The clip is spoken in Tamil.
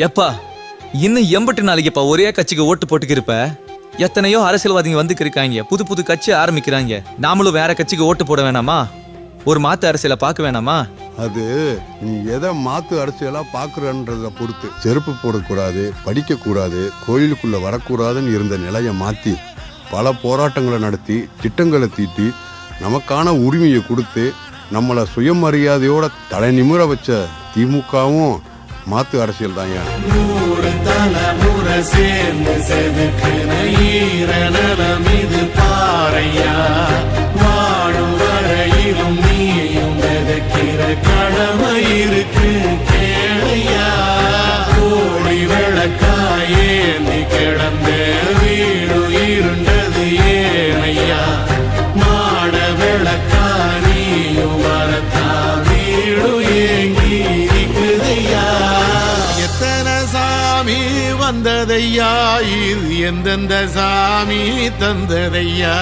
எப்பா இன்னும் 80 நாளைக்குப்பா ஒரே கட்சிக்கு ஓட்டு போட்டுக்கிருப்ப. எத்தனையோ அரசியல்வாதிங்க வந்துக்கு இருக்காங்க, புது புது கட்சி ஆரம்பிக்கிறாங்க. நாமளும் வேற கட்சிக்கு ஓட்டு போட வேணாமா? ஒரு மாத்து அரசியலை பார்க்க வேணாமா? அது நீ எதை மாத்து அரசியலா பாக்குறன்றத பொறுத்து. செருப்பு போடக்கூடாது, படிக்கக்கூடாது, கோயிலுக்குள்ள வரக்கூடாதுன்னு இருந்த நிலையை மாத்தி பல போராட்டங்களை நடத்தி திட்டங்களை தீட்டி நமக்கான உரிமையை கொடுத்து நம்மளை சுயமரியாதையோட தலை நிமிர வச்ச திமுகவும் மாத்து அரசியல் தான். கடமை இருக்கு கேளையா, கோழி விளக்காயேந்தி கிடந்த வீடு இருண்டது ஏனையா, மாட விளக்காரியும் வரத்தா வீடு ஏங்கி இருக்குதையா. எத்தனை சாமி வந்ததையா, இது எந்தெந்த சாமி தந்ததையா,